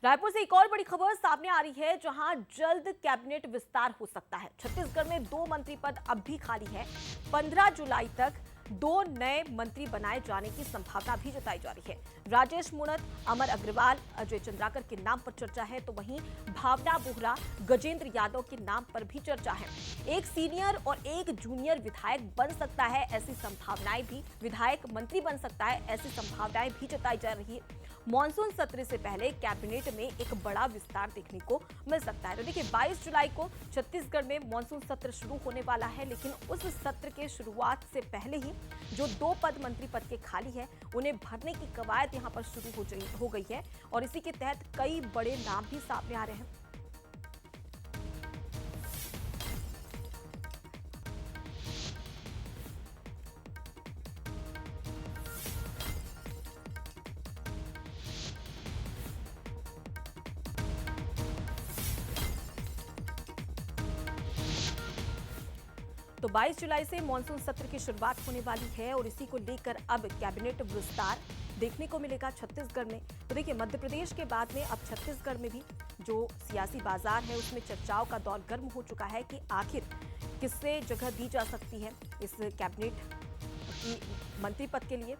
रायपुर से एक और बड़ी खबर सामने आ रही है, जहां जल्द कैबिनेट विस्तार हो सकता है। छत्तीसगढ़ में 2 मंत्री पद अब भी खाली है। 15 जुलाई तक 2 नए मंत्री बनाए जाने की संभावना भी जताई जा रही है। राजेश मूणत, अमर अग्रवाल, अजय चंद्राकर के नाम पर चर्चा है, तो वहीं भावना बोहरा, गजेंद्र यादव के नाम पर भी चर्चा है। एक सीनियर और एक जूनियर विधायक बन सकता है, ऐसी संभावनाएं भी, विधायक मंत्री बन सकता है, ऐसी संभावनाएं भी जताई जा रही है। मॉनसून सत्र से पहले कैबिनेट में एक बड़ा विस्तार देखने को मिल सकता है। तो देखिए, 22 जुलाई को छत्तीसगढ़ में मॉनसून सत्र शुरू होने वाला है, लेकिन उस सत्र के शुरुआत से पहले ही जो 2 पद मंत्री पद के खाली है, उन्हें भरने की कवायद यहां पर शुरू हो गई है और इसी के तहत कई बड़े नाम भी सामने आ रहे हैं। तो 22 जुलाई से मॉनसून सत्र की शुरुआत होने वाली है और इसी को लेकर अब कैबिनेट विस्तार देखने को मिलेगा छत्तीसगढ़ में। तो देखिए, मध्य प्रदेश के बाद में अब छत्तीसगढ़ में भी जो सियासी बाजार है, उसमें चर्चाओं का दौर गर्म हो चुका है कि आखिर किससे जगह दी जा सकती है इस कैबिनेट की मंत्री पद के लिए।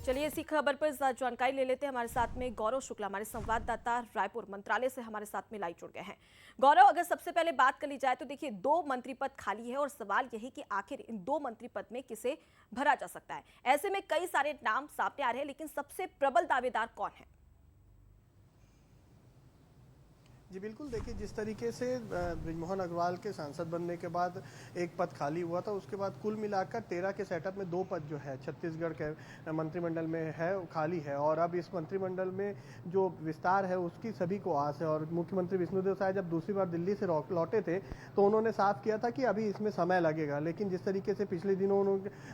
चलिए, इसी खबर पर जानकारी ले लेते हैं। हमारे साथ में गौरव शुक्ला, हमारे संवाददाता रायपुर मंत्रालय से हमारे साथ में लाइव जुड़ गए हैं। गौरव, अगर सबसे पहले बात कर ली जाए तो देखिए, 2 मंत्री पद खाली है और सवाल यही कि आखिर इन 2 मंत्री पद में किसे भरा जा सकता है। ऐसे में कई सारे नाम सामने आ रहे हैं, लेकिन सबसे प्रबल दावेदार कौन है? जी बिल्कुल, देखिए जिस तरीके से बृजमोहन अग्रवाल के सांसद बनने के बाद एक पद खाली हुआ था, उसके बाद कुल मिलाकर 13 के सेटअप में 2 पद जो है छत्तीसगढ़ के मंत्रिमंडल में है, खाली है। और अब इस मंत्रिमंडल में जो विस्तार है उसकी सभी को आस है। और मुख्यमंत्री विष्णुदेव साय जब दूसरी बार दिल्ली से लौटे थे तो उन्होंने साफ किया था कि अभी इसमें समय लगेगा, लेकिन जिस तरीके से पिछले दिनों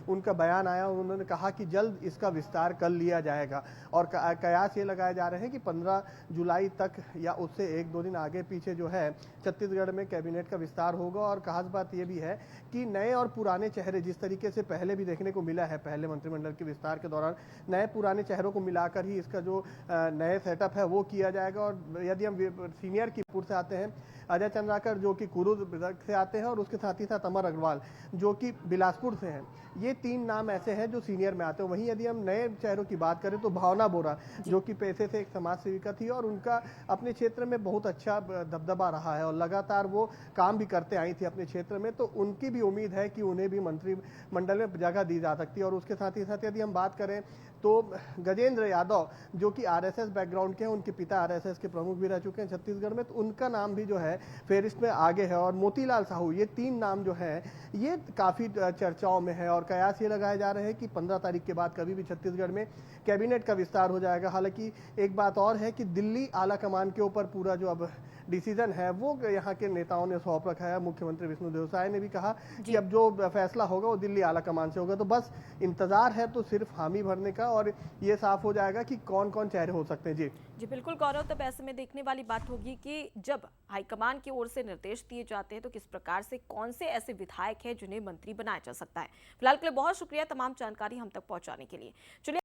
उनका बयान आया, उन्होंने कहा कि जल्द इसका विस्तार कर लिया जाएगा। और कयास ये लगाए जा रहे हैं कि 15 जुलाई तक या उससे 1-2 दिन आगे पीछे जो है छत्तीसगढ़ में कैबिनेट का विस्तार होगा। और खास बात यह भी है कि नए और पुराने चेहरे, जिस तरीके से पहले भी देखने को मिला है, पहले मंत्रिमंडल के विस्तार के दौरान नए पुराने चेहरों को मिलाकर ही इसका जो नए सेटअप है वो किया जाएगा। और यदि हम सीनियर की पुर से आते हैं, अजय चंद्राकर जो कि कुरुद से आते हैं, और उसके साथ ही साथ अमर अग्रवाल जो कि बिलासपुर से हैं, ये 3 नाम ऐसे हैं जो सीनियर में आते हैं। वहीं यदि हम नए चेहरों की बात करें तो भावना बोहरा जो कि पेशे से एक समाज सेविका थी और उनका अपने क्षेत्र में बहुत अच्छा दबदबा रहा है और लगातार वो काम भी करते आई थी अपने क्षेत्र में, तो उनकी भी उम्मीद है कि उन्हें भी मंत्रिमंडल में जगह दी जा सकती है। और उसके साथ ही साथ यदि हम बात करें तो गजेंद्र यादव जो कि आरएसएस बैकग्राउंड के हैं, उनके पिता आरएसएस के प्रमुख भी रह चुके हैं छत्तीसगढ़ में, तो उनका नाम भी जो है फेरिस्ट में आगे है। और मोतीलाल साहू, ये 3 नाम जो है ये काफी चर्चाओं में है। और कयास ये लगाए जा रहे हैं कि 15 तारीख के बाद कभी भी छत्तीसगढ़ में कैबिनेट का विस्तार हो जाएगा। हालांकि एक बात और है कि दिल्ली आला कमान के ऊपर पूरा जो अब डिसीजन है वो यहाँ के नेताओं ने सौंप रखा है। मुख्यमंत्री विष्णुदेव साय ने भी कहा कि अब जो फैसला होगा वो दिल्ली आला कमान से होगा। तो बस इंतजार है तो सिर्फ हामी भरने का, और ये साफ हो जाएगा कि कौन कौन चेहरे हो सकते हैं। जी बिल्कुल गौरव, तब ऐसे में देखने वाली बात होगी कि जब हाईकमान की ओर से निर्देश दिए जाते हैं तो किस प्रकार से, कौन से ऐसे विधायक हैं जिन्हें मंत्री बनाया जा सकता है। फिलहाल के लिए बहुत शुक्रिया तमाम जानकारी हम तक पहुंचाने के लिए। चलिए